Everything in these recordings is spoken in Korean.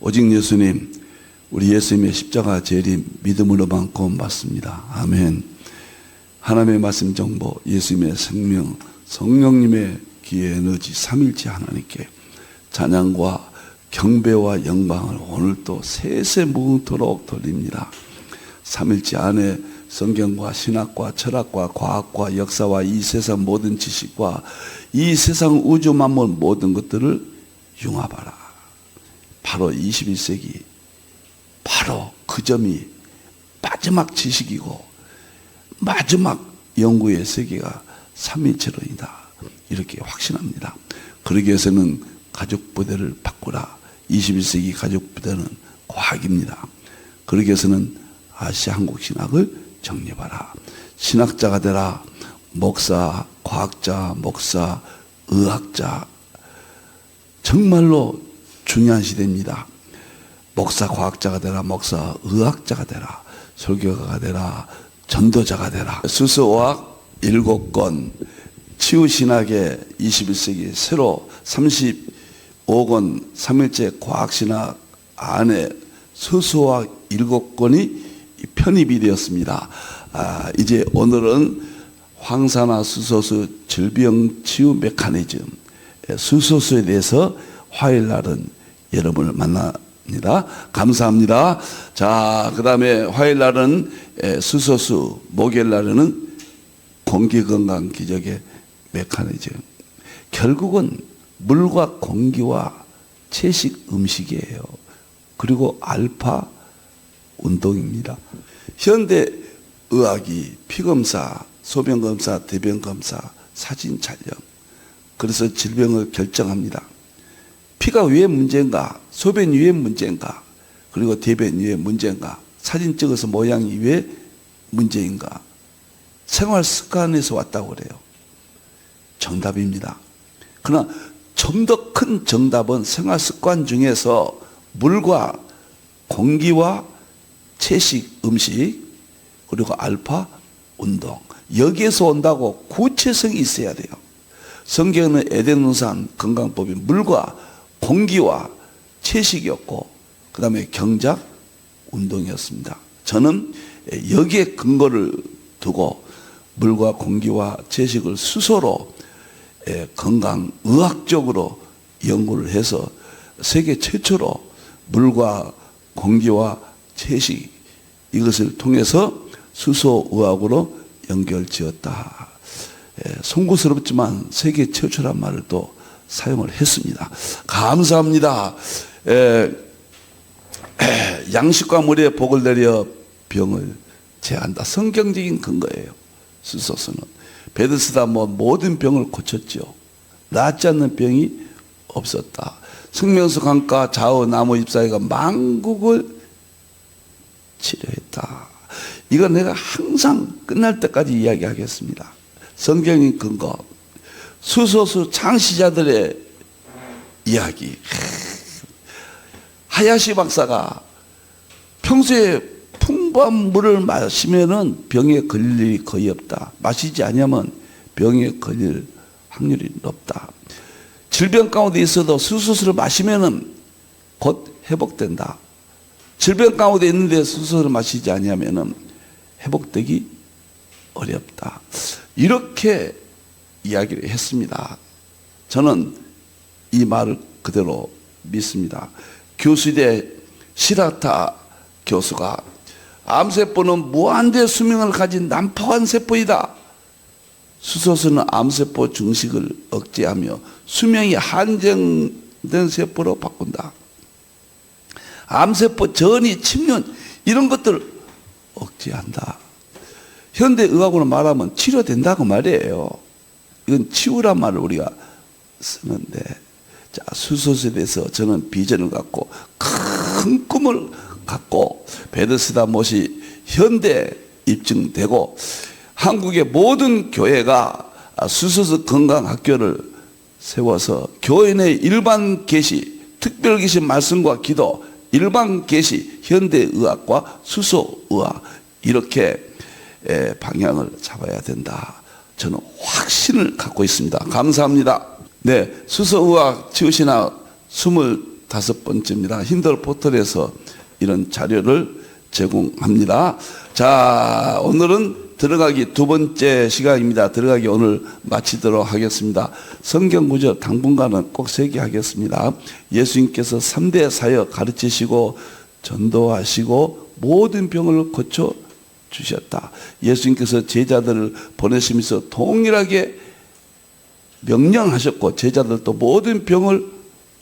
오직 예수님, 우리 예수님의 십자가 재림 믿음으로만 구원받습니다. 아멘. 하나님의 말씀 정보, 예수님의 생명, 성령님의 귀의 에너지 삼일째 하나님께 찬양과 경배와 영광을 오늘도 세세무토록 돌립니다. 삼일째 안에 성경과 신학과 철학과 과학과 역사와 이 세상 모든 지식과 이 세상 우주 만물 모든 것들을 융합하라. 바로 21세기 바로 그 점이 마지막 지식이고 마지막 연구의 세계가 삼일체론이다. 이렇게 확신합니다. 그러기 위해서는 가족부대를 바꾸라. 21세기 가족부대는 과학입니다. 그러기 위해서는 아시아 한국 신학을 정립하라. 신학자가 되라. 목사, 과학자, 목사, 의학자. 정말로 중요한 시대입니다. 목사, 과학자가 되라. 목사, 의학자가 되라. 설교가가 되라. 전도자가 되라. 수소학 7권, 치유신학의 21세기 새로 35권 3일째 과학신학 안에 수소학 7권이 편입이 되었습니다. 이제 오늘은 황산화 수소수 질병치유 메커니즘, 수소수에 대해서 화요일 날은 여러분을 만납니다. 감사합니다. 자, 그 다음에 화요일 날은 수소수, 목요일 날은 공기건강 기적의 메커니즘. 결국은 물과 공기와 채식 음식이에요. 그리고 알파 운동입니다. 현대 의학이 피검사, 소변검사, 대변검사, 사진 촬영, 그래서 질병을 결정합니다. 피가 왜 문제인가? 소변이 왜 문제인가? 그리고 대변이 왜 문제인가? 사진 찍어서 모양이 왜 문제인가? 생활 습관에서 왔다고 그래요. 정답입니다. 그러나 좀 더 큰 정답은 생활 습관 중에서 물과 공기와 채식 음식 그리고 알파 운동, 여기에서 온다고 구체성이 있어야 돼요. 성경은 에덴 동산 건강법이 물과 공기와 채식이었고 그 다음에 경작 운동이었습니다. 저는 여기에 근거를 두고 물과 공기와 채식을 수소로 건강의학적으로 연구를 해서 세계 최초로 물과 공기와 채식 이것을 통해서 수소의학으로 연결지었다. 송구스럽지만 세계 최초란 말을 또 사용을 했습니다. 감사합니다. 양식과 물에 복을 내려 병을 제한다. 성경적인 근거예요. 수소수는 베드스다 모든 병을 고쳤죠. 낫지 않는 병이 없었다. 생명수 강가 좌우 나무 잎사귀가 만국을 치료했다. 이건 내가 항상 끝날 때까지 이야기하겠습니다. 성경인 근거, 수소수 창시자들의 이야기. 하야시 박사가 평소에 풍부한 물을 마시면은 병에 걸릴 일이 거의 없다. 마시지 않으면 병에 걸릴 확률이 높다. 질병 가운데 있어도 수소수를 마시면은 곧 회복된다. 질병 가운데 있는데 수소수를 마시지 않으면은 회복되기 어렵다. 이렇게 이야기를 했습니다. 저는 이 말을 그대로 믿습니다. 교수대 시라타 교수가 암세포는 무한대 수명을 가진 난폭한 세포이다. 수소수는 암세포 증식을 억제하며 수명이 한정된 세포로 바꾼다. 암세포 전이 침륜 이런 것들을 억제한다. 현대의학으로 말하면 치료된다고 말이에요. 이건 치유란 말을 우리가 쓰는데, 자, 수소수에 대해서 저는 비전을 갖고 큰 꿈을 갖고 베드스다 못이 현대 입증되고 한국의 모든 교회가 수소수 건강학교를 세워서 교회 내 일반 계시, 특별 계시 말씀과 기도, 일반 계시, 현대의학과 수소의학 이렇게 방향을 잡아야 된다. 저는 확신을 갖고 있습니다. 감사합니다. 네, 수소의학 치유신학 5번째입니다. 힌들 포털에서 이런 자료를 제공합니다. 자, 오늘은 들어가기 2번째 시간입니다. 들어가기 오늘 마치도록 하겠습니다. 성경 구절 당분간은 꼭 세게 하겠습니다. 예수님께서 3대 사역 가르치시고 전도하시고 모든 병을 고쳐 주셨다. 예수님께서 제자들을 보내시면서 동일하게 명령하셨고 제자들도 모든 병을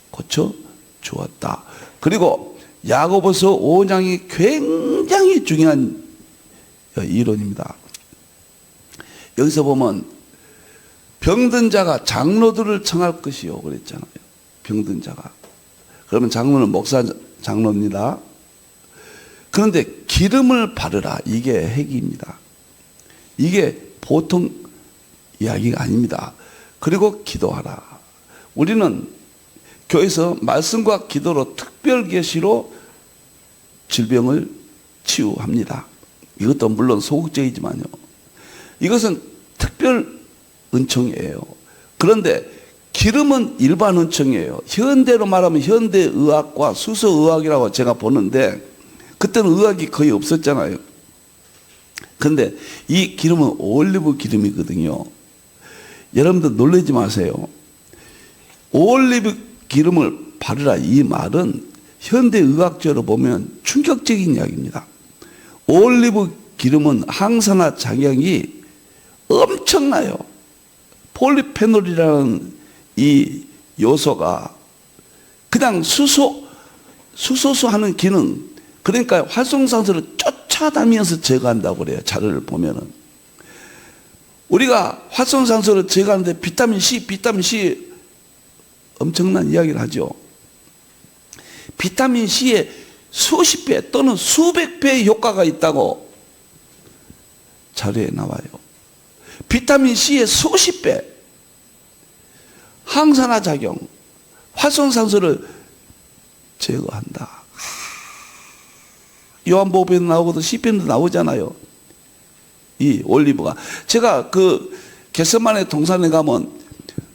고쳐 주었다. 그리고 야고보서 5장이 굉장히 중요한 이론입니다. 여기서 보면 병든 자가 장로들을 청할 것이요 그랬잖아요. 병든 자가. 그러면 장로는 목사 장로입니다. 그런데 기름을 바르라. 이게 핵입니다. 이게 보통 이야기가 아닙니다. 그리고 기도하라. 우리는 교회에서 말씀과 기도로 특별 계시로 질병을 치유합니다. 이것도 물론 소극적이지만요. 이것은 특별 은총이에요. 그런데 기름은 일반 은총이에요. 현대로 말하면 현대의학과 수소의학이라고 제가 보는데 그때는 의학이 거의 없었잖아요. 그런데 이 기름은 올리브 기름이거든요. 여러분들 놀라지 마세요. 올리브 기름을 바르라 이 말은 현대의학적으로 보면 충격적인 이야기입니다. 올리브 기름은 항산화 작용이 엄청나요. 폴리페놀이라는 이 요소가 그냥 수소수 하는 기능, 그러니까 활성산소를 쫓아다니면서 제거한다고 그래요. 자료를 보면은. 우리가 활성산소를 제거하는데 비타민 C 엄청난 이야기를 하죠. 비타민 C에 수십 배 또는 수백 배의 효과가 있다고 자료에 나와요. 비타민 C의 수십 배 항산화 작용, 활성산소를 제거한다. 요한복음에도 나오고도 시편도 나오잖아요. 이 올리브가. 제가 그 겟세마네 동산에 가면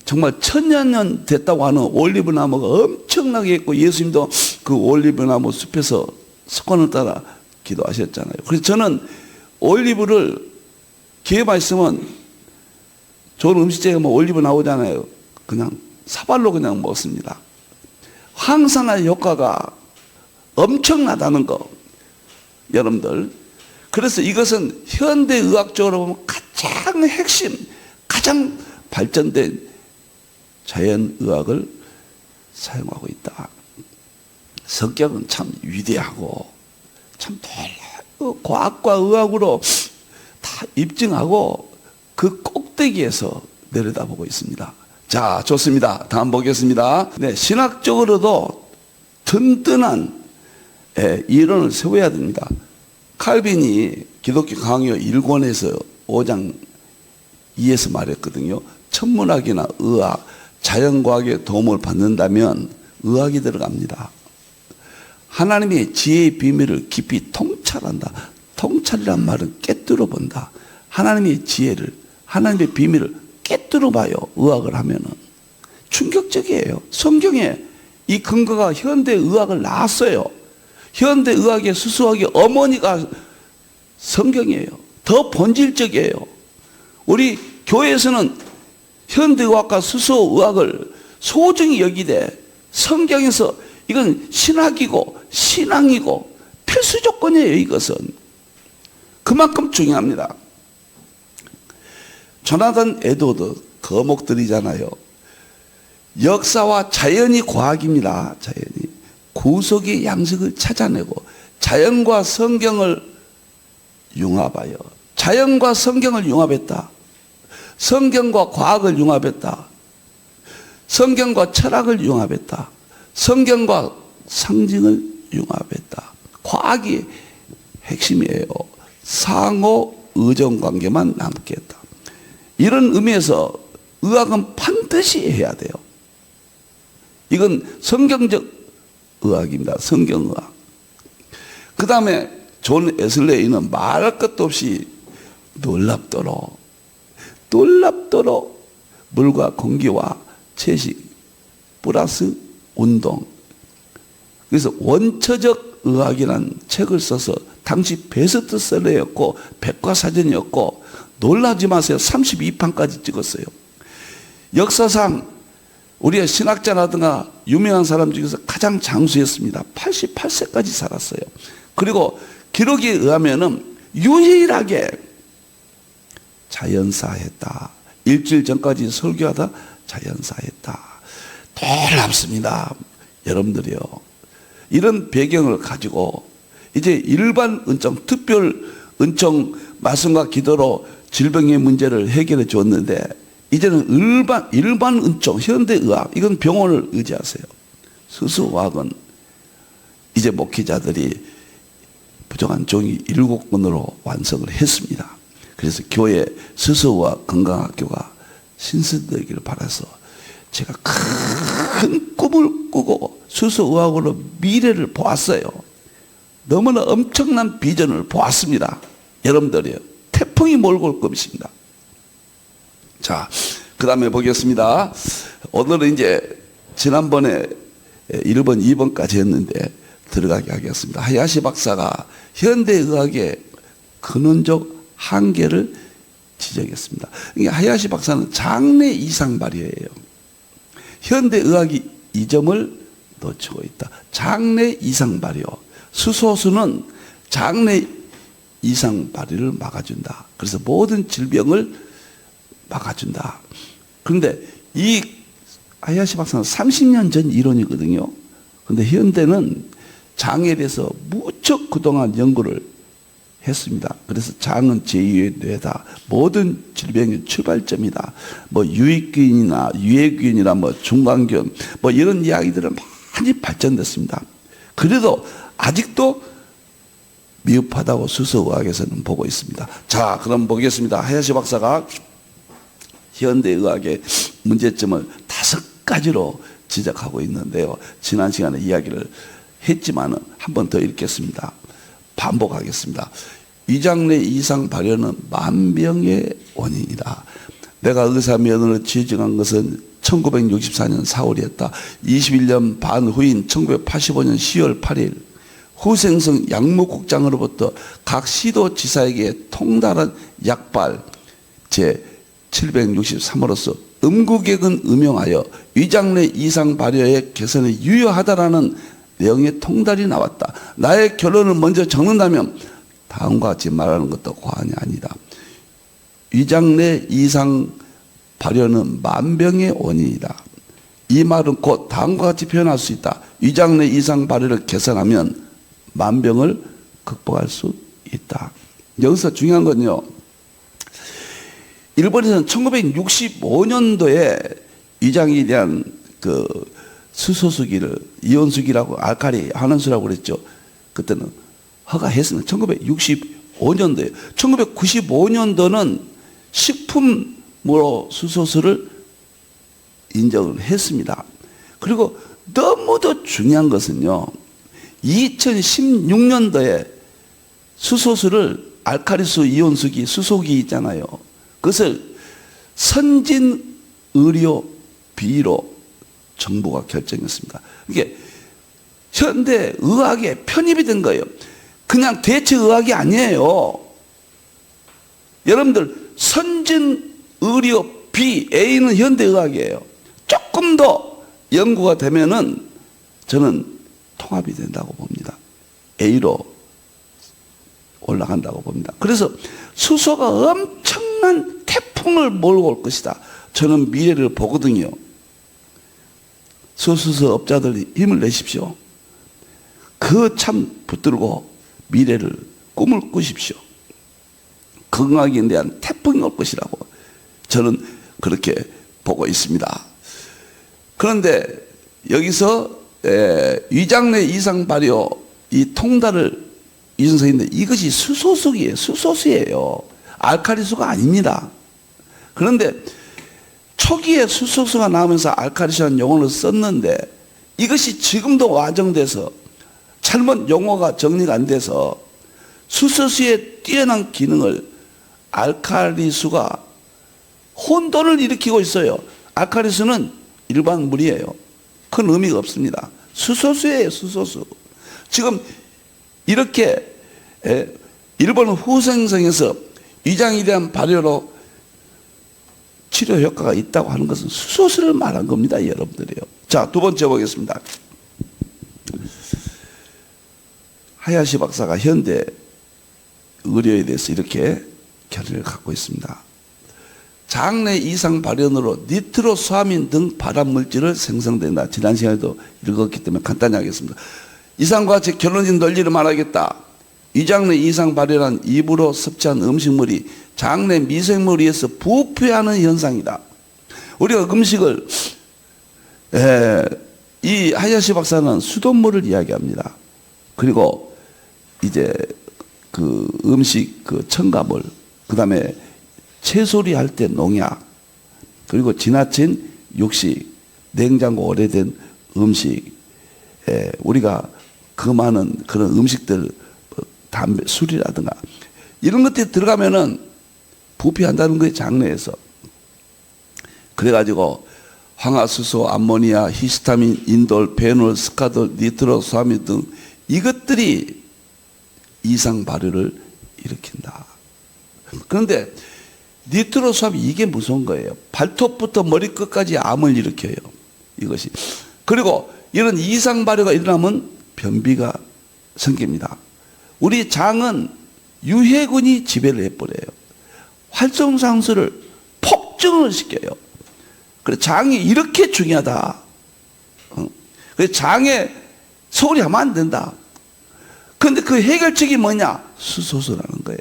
정말 1000년 됐다고 하는 올리브 나무가 엄청나게 있고 예수님도 그 올리브 나무 숲에서 습관을 따라 기도하셨잖아요. 그래서 저는 올리브를 기회만 있으면 좋은 음식점에 가면 올리브 나오잖아요. 그냥 사발로 그냥 먹습니다. 항산화 효과가 엄청나다는 거 여러분들. 그래서 이것은 현대의학적으로 보면 가장 핵심, 가장 발전된 자연의학을 사용하고 있다. 성격은 참 위대하고 참 놀라워. 과학과 의학으로 다 입증하고 그 꼭대기에서 내려다보고 있습니다. 자, 좋습니다. 다음 보겠습니다. 네, 신학적으로도 든든한 이론을 세워야 됩니다. 칼빈이 기독교 강요 1권에서 5장 2에서 말했거든요. 천문학이나 의학, 자연과학의 도움을 받는다면 의학이 들어갑니다. 하나님의 지혜의 비밀을 깊이 통찰한다. 통찰이란 말은 깨뜨려 본다. 하나님의 지혜를, 하나님의 비밀을 깨뜨려 봐요. 의학을 하면은. 충격적이에요. 성경에 이 근거가 현대의학을 낳았어요. 현대의학의 수수학의 어머니가 성경이에요. 더 본질적이에요. 우리 교회에서는 현대의학과 수소의학을 소중히 여기되 성경에서 이건 신학이고 신앙이고 필수 조건이에요. 이것은 그만큼 중요합니다. 조나단 에드워드 거목들이잖아요. 역사와 자연이 과학입니다. 자연이 구속의 양식을 찾아내고 자연과 성경을 융합하여 자연과 성경을 융합했다. 성경과 과학을 융합했다. 성경과 철학을 융합했다. 성경과 상징을 융합했다. 과학이 핵심이에요. 상호 의존 관계만 남게 했다. 이런 의미에서 의학은 반드시 해야 돼요. 이건 성경적 의학입니다. 성경의학. 그 다음에 존 에슬레이는 말할 것도 없이 놀랍도록 물과 공기와 채식 플러스 운동 그래서 원초적 의학이라는 책을 써서 당시 베스트셀러였고 백과사전이었고, 놀라지 마세요. 32판까지 찍었어요. 역사상 우리가 신학자라든가 유명한 사람 중에서 가장 장수였습니다. 88세까지 살았어요. 그리고 기록에 의하면은 유일하게 자연사했다. 일주일 전까지 설교하다 자연사했다. 놀랍습니다. 여러분들이요. 이런 배경을 가지고 이제 일반 은총, 특별 은총 말씀과 기도로 질병의 문제를 해결해 줬는데, 이제는 일반 은총, 현대의학, 이건 병원을 의지하세요. 수수의학은 이제 목회자들이 부족한 종이 7권으로 완성을 했습니다. 그래서 교회 수수의학 건강학교가 신설되기를 바라서 제가 큰 꿈을 꾸고 수수의학으로 미래를 보았어요. 너무나 엄청난 비전을 보았습니다. 여러분들이요. 태풍이 몰고 올 것입니다. 자, 그 다음에 보겠습니다. 오늘은 이제 지난번에 1번, 2번까지 했는데 들어가게 하겠습니다. 하야시 박사가 현대의학의 근원적 한계를 지적했습니다. 하야시 박사는 장래 이상 발효예요. 현대의학이 이 점을 놓치고 있다. 장래 이상 발효. 수소수는 장래 이상 발효를 막아준다. 그래서 모든 질병을 막아준다. 그런데 이 하야시 박사는 30년 전 이론이거든요. 그런데 현대는 장에 대해서 무척 그동안 연구를 했습니다. 그래서 장은 제2의 뇌다. 모든 질병의 출발점이다. 뭐 유익균이나 유해균이나 뭐 중간균 뭐 이런 이야기들은 많이 발전됐습니다. 그래도 아직도 미흡하다고 수소의학에서는 보고 있습니다. 자, 그럼 보겠습니다. 하야시 박사가 현대의학의 문제점을 5가지로 지적하고 있는데요. 지난 시간에 이야기를 했지만 한 번 더 읽겠습니다. 반복하겠습니다. 위장내 이상 발현은 만병의 원인이다. 내가 의사 면허를 취득한 것은 1964년 4월이었다. 21년 반 후인 1985년 10월 8일 후생성 약무국장으로부터 각 시도지사에게 통달한 약발 제763호로서 음구객은 음용하여 위장내 이상 발효의 개선에 유효하다라는 내용의 통달이 나왔다. 나의 결론을 먼저 적는다면 다음과 같이 말하는 것도 과언이 아니다. 위장내 이상 발효는 만병의 원인이다. 이 말은 곧 다음과 같이 표현할 수 있다. 위장내 이상 발효를 개선하면 만병을 극복할 수 있다. 여기서 중요한 건요, 일본에서는 1965년도에 위장에 대한 그 수소수기를 이온수기라고 알칼리 환원수라고 그랬죠. 그때는 허가했습니다. 1965년도에. 1995년도는 식품으로 수소수를 인정을 했습니다. 그리고 너무도 중요한 것은요, 2016년도에 수소수를 알칼리수 이온수기 수소기 있잖아요. 그것을 선진 의료 비로 정부가 결정했습니다. 이게 현대 의학에 편입이 된 거예요. 그냥 대체 의학이 아니에요. 여러분들 선진 의료 비 A는 현대 의학이에요. 조금 더 연구가 되면은 저는 통합이 된다고 봅니다. A로 올라간다고 봅니다. 그래서 수소가 엄청난 태풍을 몰고 올 것이다. 저는 미래를 보거든요. 수소수 업자들이 힘을 내십시오. 그 참 붙들고 미래를 꿈을 꾸십시오. 건강에 대한 태풍이 올 것이라고 저는 그렇게 보고 있습니다. 그런데 여기서 위장내 이상 발효 이 통달을 이준서인데 이것이 수소수기예요. 수소수예요. 알칼리수가 아닙니다. 그런데 초기에 수소수가 나오면서 알칼리수라는 용어를 썼는데 이것이 지금도 와정돼서 잘못 용어가 정리가 안 돼서 수소수의 뛰어난 기능을 알칼리수가 혼돈을 일으키고 있어요. 알칼리수는 일반 물이에요. 큰 의미가 없습니다. 수소수예요, 수소수. 지금 이렇게 일본 후생성에서 위장에 대한 발효로 치료 효과가 있다고 하는 것은 수소수를 말한 겁니다, 여러분들이요. 자, 두 번째 보겠습니다. 하야시 박사가 현대 의료에 대해서 이렇게 견해를 갖고 있습니다. 장내 이상 발현으로 니트로수아민 등 발암물질을 생성된다. 지난 시간에도 읽었기 때문에 간단히 하겠습니다. 이상과 제 결론적인 논리를 말하겠다. 위장내 이상 발현한 입으로 섭취한 음식물이 장내 미생물에 의해서 부패하는 현상이다. 우리가 음식을 이 하야시 박사는 수돗물을 이야기합니다. 그리고 이제 그 음식 그 첨가물, 그 다음에 채소리 할 때 농약, 그리고 지나친 육식, 냉장고 오래된 음식, 우리가 그 많은 그런 음식들, 담배, 술이라든가 이런 것들이 들어가면은 부패한다는 거예요, 장내에서. 그래가지고 황화수소, 암모니아, 히스타민, 인돌, 페놀, 스카돌, 니트로수아민 등 이것들이 이상 발효를 일으킨다. 그런데 니트로수아민 이게 무서운 거예요. 발톱부터 머리끝까지 암을 일으켜요, 이것이. 그리고 이런 이상 발효가 일어나면 변비가 생깁니다. 우리 장은 유해군이 지배를 해버려요. 활성산소를 폭증을 시켜요. 그래서 장이 이렇게 중요하다. 그래서 장에 소홀히 하면 안 된다. 그런데 그 해결책이 뭐냐? 수소수라는 거예요.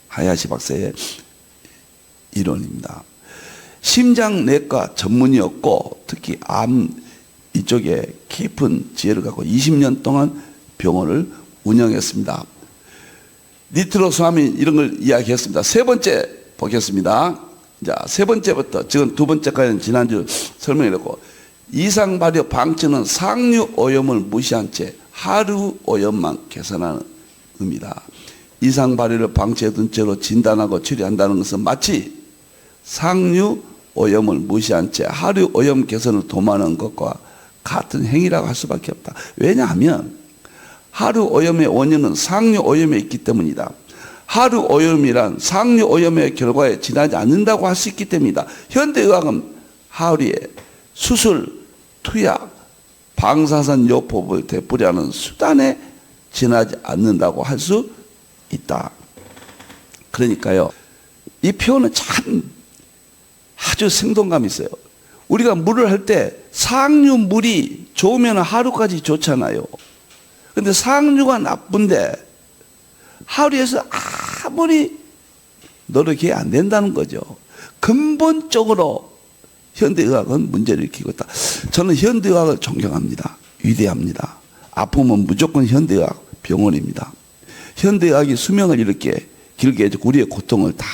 하야시 박사의 이론입니다. 심장내과 전문의였고 특히 암 이쪽에 깊은 지혜를 갖고 20년 동안 병원을 운영했습니다. 니트로수아민 이런 걸 이야기했습니다. 세 번째 보겠습니다. 자, 세 번째부터 지금 두 번째까지는 지난주 설명했고, 이상 발효 방치는 상류 오염을 무시한 채 하류 오염만 개선하는 의미다. 이상 발효를 방치해둔 채로 진단하고 치료한다는 것은 마치 상류 오염을 무시한 채 하류 오염 개선을 도모하는 것과 같은 행위라고 할 수밖에 없다. 왜냐하면 하류 오염의 원인은 상류 오염에 있기 때문이다. 하류 오염이란 상류 오염의 결과에 지나지 않는다고 할 수 있기 때문이다. 현대의학은 하류에 수술, 투약, 방사선 요법을 되풀이하는 수단에 지나지 않는다고 할 수 있다. 그러니까요, 이 표현은 참 아주 생동감이 있어요. 우리가 물을 할 때 상류 물이 좋으면 하류까지 좋잖아요. 근데 상류가 나쁜데 하류에서 아무리 노력이 안 된다는 거죠. 근본적으로 현대의학은 문제를 일으키고 있다. 저는 현대의학을 존경합니다. 위대합니다. 아프면 무조건 현대의학 병원입니다. 현대의학이 수명을 이렇게 길게 해주고 우리의 고통을 다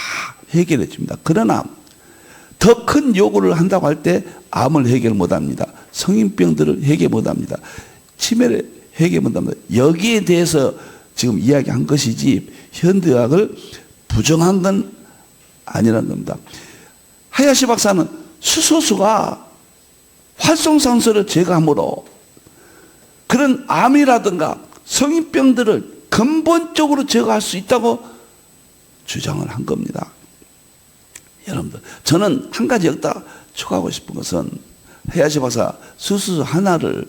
해결해 줍니다. 그러나 더 큰 요구를 한다고 할 때 암을 해결 못합니다. 성인병들을 해결 못합니다. 치매를 해결 못합니다. 여기에 대해서 지금 이야기한 것이지 현대의학을 부정한 건 아니라는 겁니다. 하야시 박사는 수소수가 활성산소를 제거함으로 그런 암이라든가 성인병들을 근본적으로 제거할 수 있다고 주장을 한 겁니다. 여러분들, 저는 한 가지 여기다 추가하고 싶은 것은 하야시 박사 수소수 하나를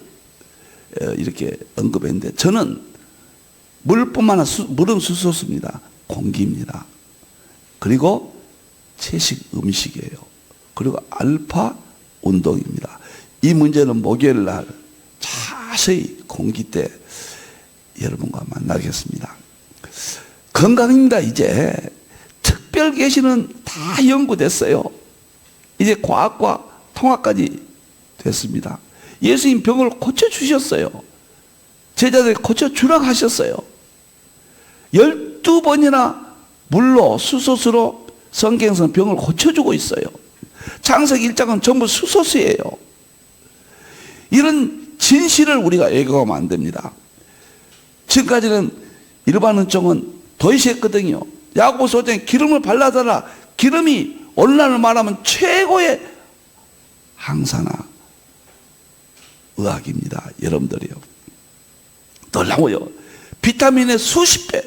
이렇게 언급했는데, 저는 물뿐만 아니라 물은 수소수입니다. 공기입니다. 그리고 채식 음식이에요. 그리고 알파 운동입니다. 이 문제는 목요일 날 자세히 공기 때 여러분과 만나겠습니다. 건강입니다. 이제 특별 계시는 다 연구됐어요. 이제 과학과 통합까지 됐습니다. 예수님 병을 고쳐주셨어요. 제자들이 고쳐주라고 하셨어요. 12번이나 물로 수소수로 성경에서는 병을 고쳐주고 있어요. 창세기 1장은 전부 수소수예요. 이런 진실을 우리가 애교하면 안 됩니다. 지금까지는 일반 은총은 도의시했거든요. 야고보서 5장에 기름을 발라달라. 기름이 오늘날을 말하면 최고의 항산화 의학입니다. 여러분들이요. 놀라워요. 비타민의 수십 배,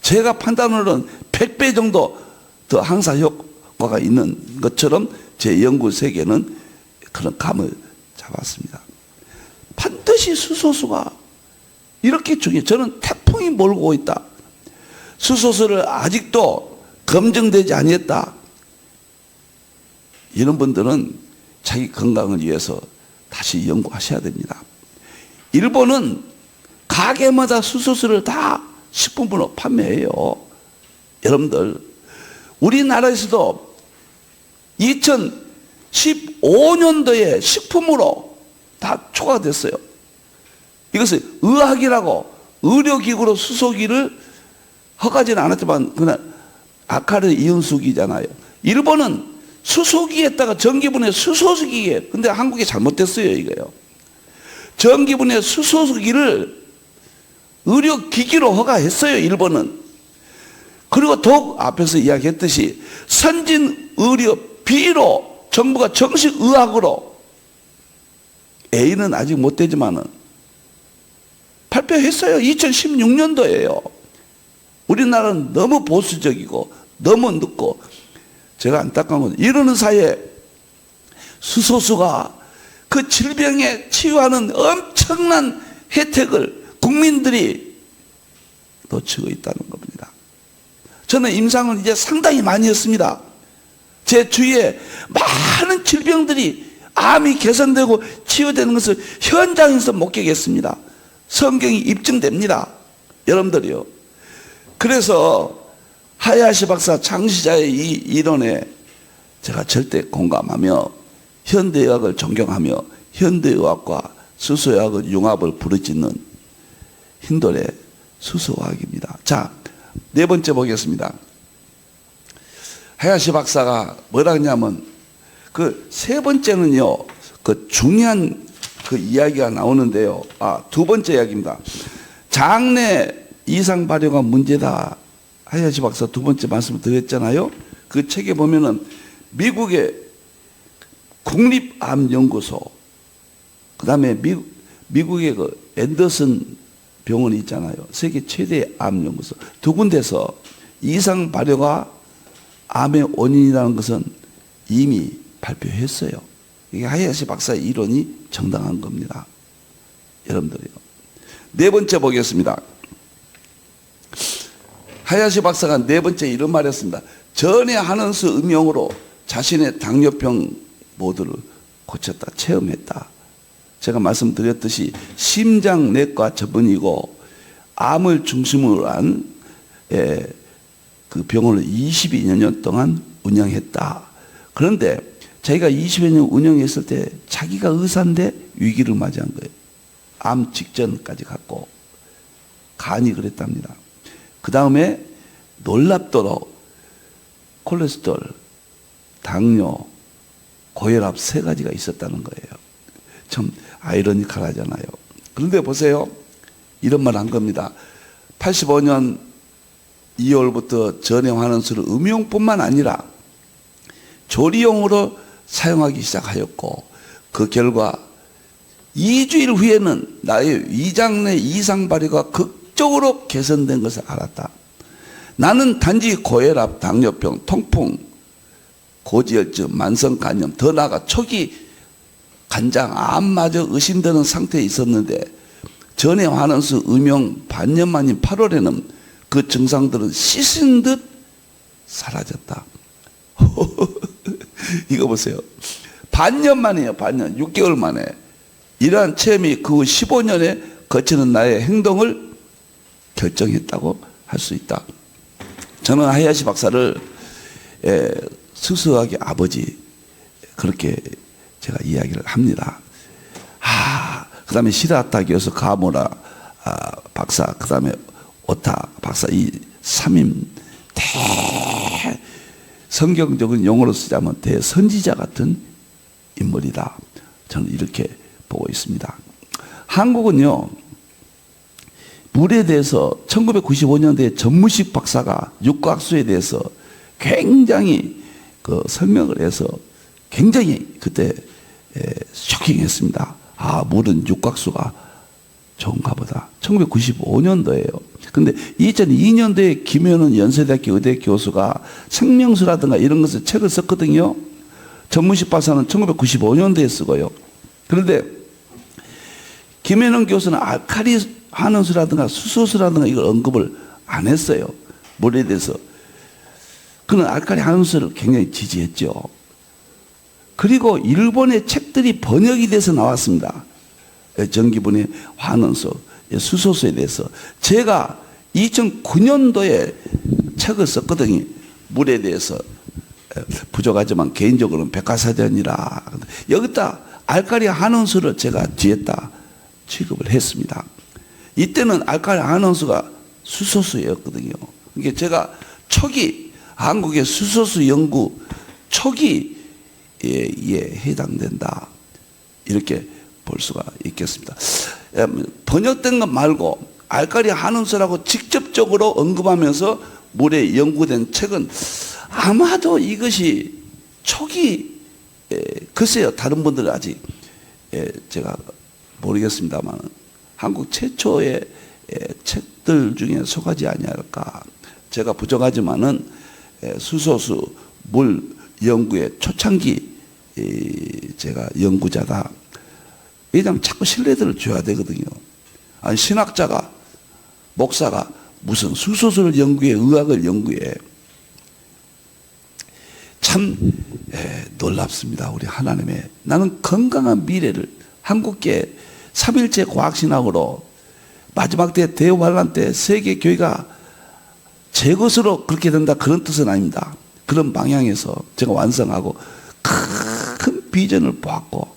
제가 판단으로는 100배 정도 더 항사 효과가 있는 것처럼 제 연구 세계는 그런 감을 잡았습니다. 반드시 수소수가 이렇게 중요해요. 저는 태풍이 몰고 있다. 수소수를 아직도 검증되지 아니했다. 이런 분들은 자기 건강을 위해서 다시 연구하셔야 됩니다. 일본은 가게마다 수소수를 다 식품으로 판매해요. 여러분들, 우리나라에서도 2015년도에 식품으로 다 초과됐어요. 이것을 의학이라고 의료기구로 수소기를 허가지는 않았지만 그냥 아카르 이온수기잖아요. 일본은 수소기에다가 전기분해 수소수기에, 근데 한국이 잘못됐어요. 이거요. 전기분해 수소수기를 의료기기로 허가했어요. 일본은. 그리고 더욱 앞에서 이야기했듯이 선진 의료 B로 정부가 정식 의학으로, A는 아직 못 되지만은 발표했어요. 2016년도예요. 우리나라는 너무 보수적이고 너무 늦고, 제가 안타까운 건 이러는 사이에 수소수가 그 질병에 치유하는 엄청난 혜택을 국민들이 놓치고 있다는 겁니다. 저는 임상을 이제 상당히 많이 했습니다. 제 주위에 많은 질병들이 암이 개선되고 치유되는 것을 현장에서 목격했습니다. 성경이 입증됩니다. 여러분들이요. 그래서 하야시 박사 창시자의 이 이론에 제가 절대 공감하며 현대의학을 존경하며 현대의학과 수소의학의 융합을 부르짖는 힌돌의 수소의학입니다. 자, 네 번째 보겠습니다. 하야시 박사가 뭐라 했냐면, 그 세 번째는요, 그 중요한 그 이야기가 나오는데요. 두 번째 이야기입니다. 장내 이상 발효가 문제다. 하야시 박사 두 번째 말씀을 드렸잖아요. 그 책에 보면은 미국의 국립암연구소, 그 다음에 미국의 그 앤더슨 병원이 있잖아요. 세계 최대 암연구소. 두 군데서 이상 발효가 암의 원인이라는 것은 이미 발표했어요. 이게 하야시 박사의 이론이 정당한 겁니다. 여러분들이요. 네 번째 보겠습니다. 하야시 박사가 네 번째 이런 말을 했습니다. 전에 하는 수 음용으로 자신의 당뇨병 모두를 고쳤다, 체험했다. 제가 말씀드렸듯이 심장내과 전문이고 암을 중심으로 한 그 병원을 22년 동안 운영했다. 그런데 자기가 20여 년 운영했을 때 자기가 의사인데 위기를 맞이한 거예요. 암 직전까지 갔고 간이 그랬답니다. 그 다음에 놀랍도록 콜레스테롤, 당뇨, 고혈압 세 가지가 있었다는 거예요. 참 아이러니컬하잖아요. 그런데 보세요. 이런 말 한 겁니다. 85년 2월부터 전해환원수를 음용뿐만 아니라 조리용으로 사용하기 시작하였고, 그 결과 2주일 후에는 나의 위장내 이상 발효가 극적으로 개선된 것을 알았다. 나는 단지 고혈압, 당뇨병, 통풍, 고지혈증, 만성간염, 더 나아가 초기 간장, 암마저 의심되는 상태에 있었는데 전해환원수 음용 반년 만인 8월에는 그 증상들은 씻은 듯 사라졌다. 이거 보세요. 반년 만이에요. 반년. 6개월 만에. 이러한 체험이 그 후 15년에 거치는 나의 행동을 결정했다고 할 수 있다. 저는 하야시 박사를 수수학의 아버지, 그렇게 제가 이야기를 합니다. 그 다음에 시라타 교수, 가모라 박사, 그 다음에 오타 박사, 이 3인 성경적인 용어로 쓰자면 대선지자 같은 인물이다. 저는 이렇게 보고 있습니다. 한국은요, 물에 대해서 1995년도에 전무식 박사가 육각수에 대해서 굉장히 그 설명을 해서 굉장히 그때 쇼킹했습니다. 물은 육각수가 좋은가 보다. 1995년도예요. 근데 2002년도에 김현은 연세대학교 의대 교수가 생명수라든가 이런 것을 책을 썼거든요. 전문식 박사는 1995년도에 쓰고요. 그런데 김현은 교수는 알칼리 환원수라든가 수소수라든가 이걸 언급을 안 했어요. 물에 대해서. 그는 알칼리 환원수를 굉장히 지지했죠. 그리고 일본의 책들이 번역이 돼서 나왔습니다. 전기분해 환원수, 수소수에 대해서. 제가 2009년도에 책을 썼거든요. 물에 대해서. 부족하지만 개인적으로는 백과사전이라. 여기다 알칼리 환원수를 제가 뒤에다 취급을 했습니다. 이때는 알칼리 환원수가 수소수였거든요. 그러니까 제가 초기 한국의 수소수 연구 초기에 해당된다. 이렇게 볼 수가 있겠습니다. 번역된 것 말고 알칼리 환원수라고 직접적으로 언급하면서 물에 연구된 책은 아마도 이것이 초기, 글쎄요, 다른 분들은 아직 제가 모르겠습니다만 한국 최초의 책들 중에 속하지 아니할까. 제가 부족하지만은 수소수 물 연구의 초창기 제가 연구자다. 이장 자꾸 신뢰들을 줘야 되거든요. 아니 신학자가 목사가 무슨 수소수를 연구해 의학을 연구해. 참 놀랍습니다. 우리 하나님의 나는 건강한 미래를 한국계 3일째 과학신학으로 마지막 때 대환란 때 세계 교회가 제 것으로 그렇게 된다 그런 뜻은 아닙니다. 그런 방향에서 제가 완성하고 큰 비전을 보았고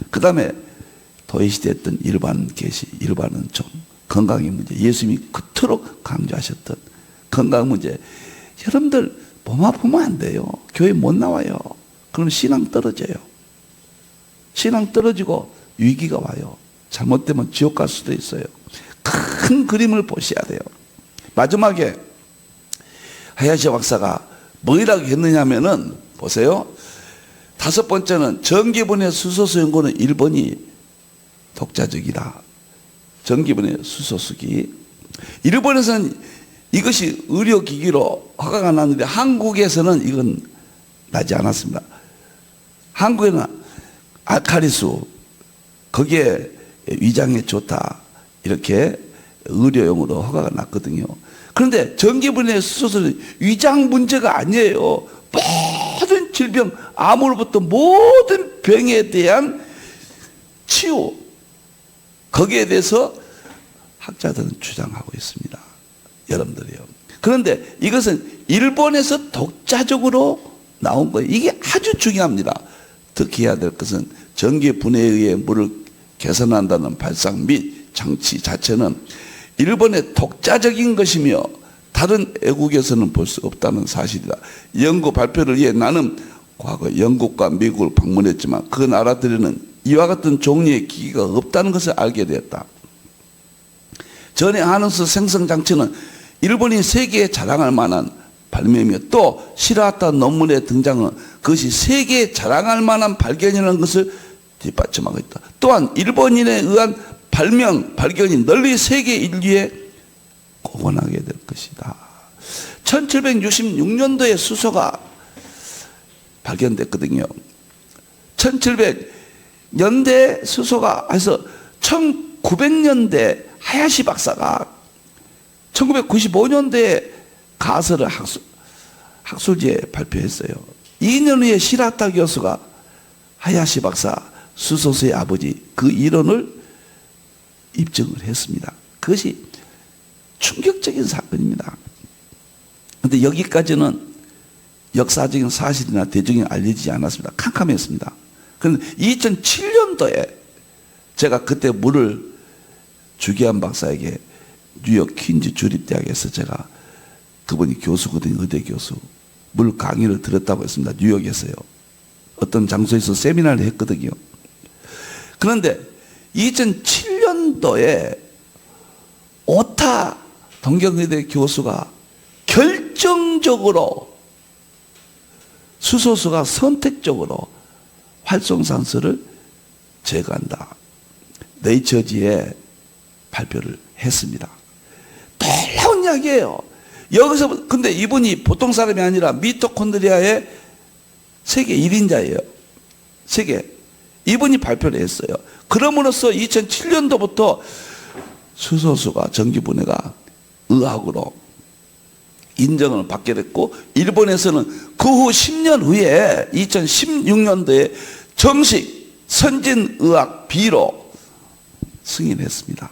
그 다음에 도래시대했던 일반 계시, 일반은 좀 건강의 문제, 예수님이 그토록 강조하셨던 건강 문제. 여러분들 몸 아프면 안 돼요. 교회 못 나와요. 그럼 신앙 떨어져요. 신앙 떨어지고 위기가 와요. 잘못되면 지옥 갈 수도 있어요. 큰 그림을 보셔야 돼요. 마지막에 하야시 박사가 뭐라고 했느냐 하면은 보세요. 5번째는 전기분해 수소수 연구는 일본이 독자적이다. 전기분해 수소수기. 일본에서는 이것이 의료기기로 허가가 났는데 한국에서는 이건 나지 않았습니다. 한국에는 알칼리수 거기에 위장에 좋다 이렇게 의료용으로 허가가 났거든요. 그런데 전기분해 수소수는 위장 문제가 아니에요. 모든 질병, 암으로부터 모든 병에 대한 치유 거기에 대해서 학자들은 주장하고 있습니다. 여러분들이요. 그런데 이것은 일본에서 독자적으로 나온 거예요. 이게 아주 중요합니다. 특히 해야 될 것은 전기 분해에 의해 물을 개선한다는 발상 및 장치 자체는 일본의 독자적인 것이며 다른 애국에서는 볼 수 없다는 사실이다. 연구 발표를 위해 나는 과거 영국과 미국을 방문했지만 그 나라들에는 이와 같은 종류의 기기가 없다는 것을 알게 되었다. 전해 하는수 생성 장치는 일본이 세계에 자랑할 만한 발명이며 또 시라타 논문에 등장은 그것이 세계에 자랑할 만한 발견이라는 것을 뒷받침하고 있다. 또한 일본인에 의한 발견이 널리 세계 인류에 공헌하게 될 것이다. 1766년도에 수소가 발견됐거든요. 1700년대 수소가 해서 1900년대 하야시 박사가 1995년대에 가설을 학술지에 발표했어요. 2년 후에 시라타 교수가 하야시 박사 수소수의 아버지 그 이론을 입증을 했습니다. 그것이 충격적인 사건입니다. 그런데 여기까지는 역사적인 사실이나 대중에 알려지지 않았습니다. 캄캄했습니다. 그런데 2007년도에 제가 그때 물을 주기한 박사에게 뉴욕 퀸즈 주립대학에서 제가 그분이 교수거든요. 의대 교수. 물 강의를 들었다고 했습니다. 뉴욕에서요. 어떤 장소에서 세미나를 했거든요. 그런데 2007년도에 오타 동경의대 교수가 결정적으로 수소수가 선택적으로 활성산소를 제거한다. 네이처지에 발표를 했습니다. 놀라운 이야기예요. 여기서 근데 이분이 보통 사람이 아니라 미토콘드리아의 세계 1인자예요. 세계. 이분이 발표를 했어요. 그럼으로써 2007년도부터 수소수가 전기분해가 의학으로 인정을 받게 됐고, 일본에서는 그 후 10년 후에 2016년도에 정식 선진의학 B로 승인했습니다.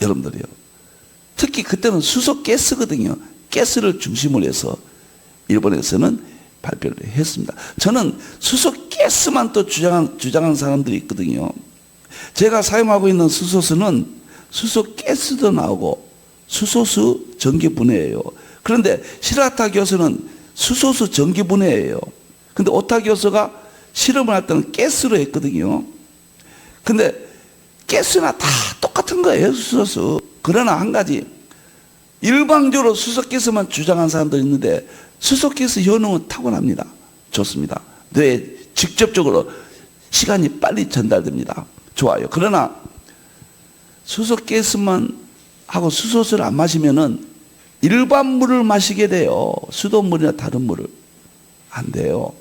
여러분들이요. 특히 그때는 수소가스거든요. 가스를 중심으로 해서 일본에서는 발표를 했습니다. 저는 수소가스만 또 주장한 사람들이 있거든요. 제가 사용하고 있는 수소수는 수소가스도 나오고 수소수 전기분해예요. 그런데 시라타 교수는 수소수 전기분해예요. 근데 오타 교수가 실험을 할 때는 가스로 했거든요. 근데 가스나 다 똑같은 거예요, 수소수. 그러나 한 가지, 일방적으로 수소가스만 주장한 사람들이 있는데 수소가스 효능은 타고납니다. 좋습니다. 뇌에 직접적으로 시간이 빨리 전달됩니다. 좋아요. 그러나 수소가스만 하고 수소수를 안 마시면은 일반 물을 마시게 돼요. 수돗물이나 다른 물을. 안 돼요.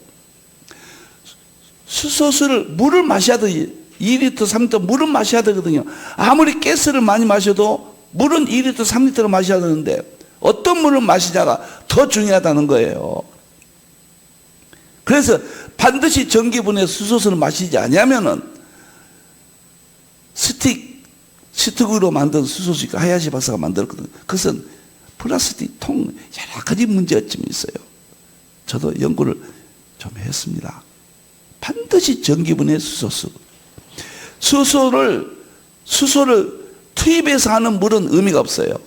수소수를 물을 마셔야 돼. 2리터, 3리터 물은 마셔야 되거든요. 아무리 가스를 많이 마셔도 물은 2리터, 3리터를 마셔야 되는데 어떤 물을 마시냐가 더 중요하다는 거예요. 그래서 반드시 전기분해 수소수를 마시지 않으면은 스틱으로 만든 수소수, 하야시 박사가 만들었거든요. 그것은 플라스틱 통, 여러 가지 문제점이 있어요. 저도 연구를 좀 했습니다. 반드시 전기분해 수소수. 수소를 투입해서 하는 물은 의미가 없어요.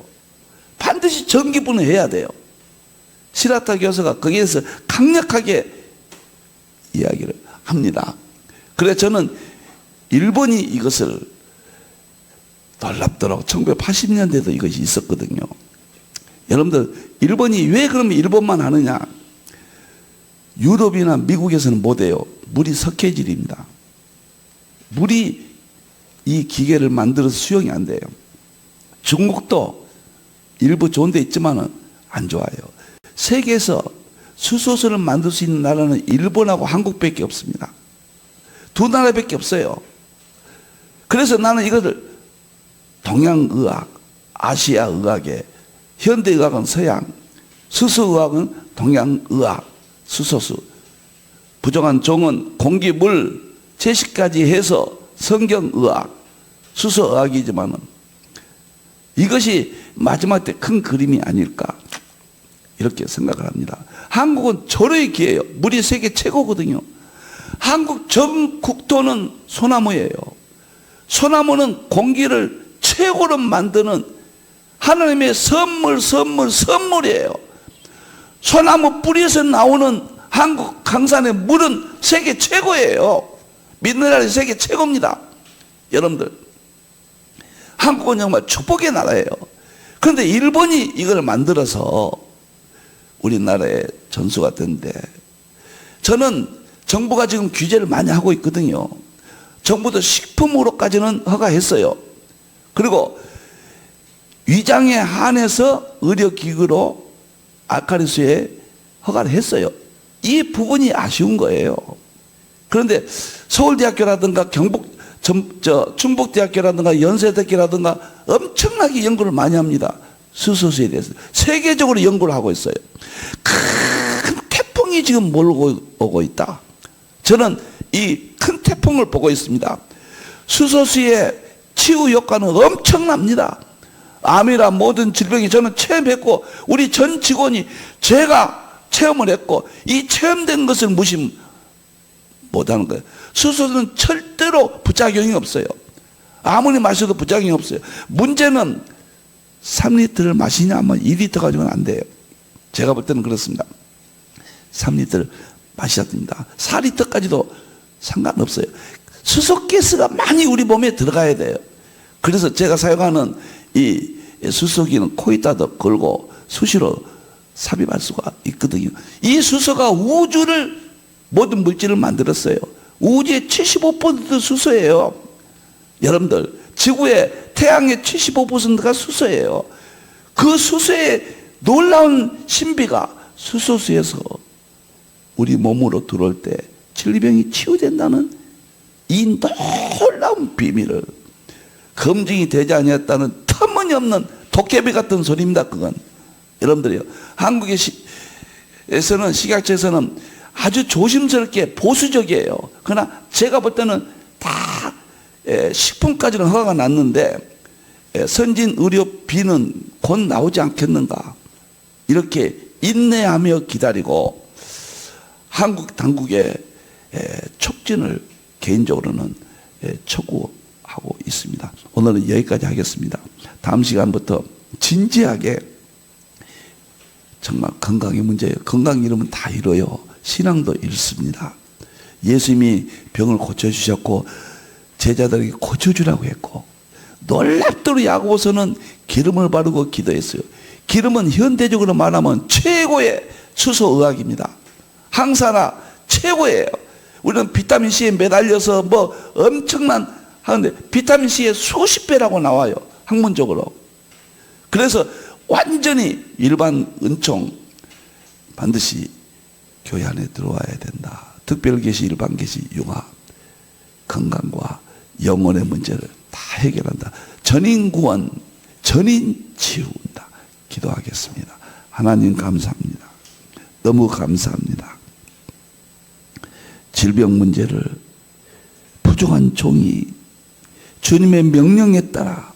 반드시 전기분해해야 돼요. 시라타 교수가 거기에서 강력하게 이야기를 합니다. 그래서 저는 일본이 이것을 놀랍도록 1980년대에도 이것이 있었거든요. 여러분들, 일본이 왜 그러면 일본만 하느냐? 유럽이나 미국에서는 못해요. 물이 석회질입니다. 물이 이 기계를 만들어서 수용이 안 돼요. 중국도 일부 좋은 데 있지만은 안 좋아요. 세계에서 수소수를 만들 수 있는 나라는 일본하고 한국밖에 없습니다. 두 나라밖에 없어요. 그래서 나는 이것을 동양의학, 아시아의학에, 현대의학은 서양, 수소의학은 동양의학, 수소수, 부정한 종은 공기, 물, 채식까지 해서 성경의학, 수소의학이지만은 이것이 마지막 때 큰 그림이 아닐까 이렇게 생각을 합니다. 한국은 절호의 기회예요. 물이 세계 최고거든요. 한국 전 국토는 소나무예요. 소나무는 공기를 최고로 만드는 하나님의 선물이에요. 소나무 뿌리에서 나오는 한국 강산의 물은 세계 최고예요. 미네랄이 세계 최고입니다. 여러분들, 한국은 정말 축복의 나라예요. 그런데 일본이 이걸 만들어서 우리나라에 전수가 됐는데, 저는 정부가 지금 규제를 많이 하고 있거든요. 정부도 식품으로까지는 허가했어요. 그리고 위장에 한해서 의료기구로 알칼리수에 허가를 했어요. 이 부분이 아쉬운 거예요. 그런데 서울대학교라든가 충북대학교라든가 연세대학교라든가 엄청나게 연구를 많이 합니다. 수소수에 대해서. 세계적으로 연구를 하고 있어요. 큰 태풍이 지금 몰고 오고 있다. 저는 이 큰 태풍을 보고 있습니다. 수소수의 치유 효과는 엄청납니다. 암이나 모든 질병이 저는 체험했고, 우리 전 직원이 제가 체험을 했고, 이 체험된 것을 무시 못하는 거예요. 수소는 절대로 부작용이 없어요. 아무리 마셔도 부작용이 없어요. 문제는 3리터를 마시냐 하면 2리터 가지고는 안 돼요. 제가 볼 때는 그렇습니다. 3리터를 마셔야 됩니다. 4리터까지도 상관없어요. 수소가스가 많이 우리 몸에 들어가야 돼요. 그래서 제가 사용하는 이 수소기는 코에다도 걸고 수시로 삽입할 수가 있거든요. 이 수소가 우주를, 모든 물질을 만들었어요. 우주의 75% 수소예요. 여러분들, 지구의 태양의 75%가 수소예요. 그 수소의 놀라운 신비가 수소수에서 우리 몸으로 들어올 때 질병이 치유된다는 이 놀라운 비밀을 검증이 되지 아니했다는 터무니없는 도깨비 같은 소리입니다. 그건 여러분들이요, 한국에서는 식약처에서는 아주 조심스럽게 보수적이에요. 그러나 제가 볼 때는 다 식품까지는 허가가 났는데 선진 의료 비는 곧 나오지 않겠는가, 이렇게 인내하며 기다리고 한국 당국의 촉진을 개인적으로는 촉구하고 있습니다. 오늘은 여기까지 하겠습니다. 다음 시간부터 진지하게, 정말 건강의 문제예요. 건강 잃으면 다 잃어요. 신앙도 잃습니다. 예수님이 병을 고쳐주셨고 제자들에게 고쳐주라고 했고, 놀랍도록 야고보서는 기름을 바르고 기도했어요. 기름은 현대적으로 말하면 최고의 수소의학입니다. 항산화 최고예요. 우리는 비타민C에 매달려서 뭐 엄청난 하는데 비타민C의 수십 배라고 나와요, 학문적으로. 그래서 완전히 일반 은총 반드시 교회 안에 들어와야 된다. 특별계시, 일반계시, 융합, 건강과 영혼의 문제를 다 해결한다. 전인구원, 전인 치유한다. 기도하겠습니다. 하나님 감사합니다. 너무 감사합니다. 질병 문제를 부족한 종이 주님의 명령에 따라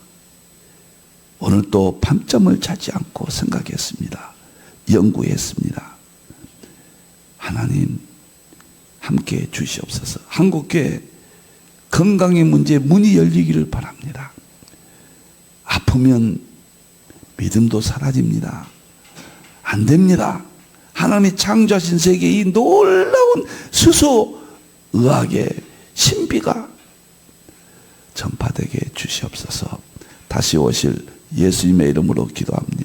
오늘 또 밤잠을 자지 않고 생각했습니다. 연구했습니다. 하나님 함께해 주시옵소서. 한국교회 건강의 문제 문이 열리기를 바랍니다. 아프면 믿음도 사라집니다. 안 됩니다. 하나님이 창조하신 세계에 이 놀라운 수소의학의 신비가 전파되게 해 주시옵소서. 다시 오실 예수님의 이름으로 기도합니다.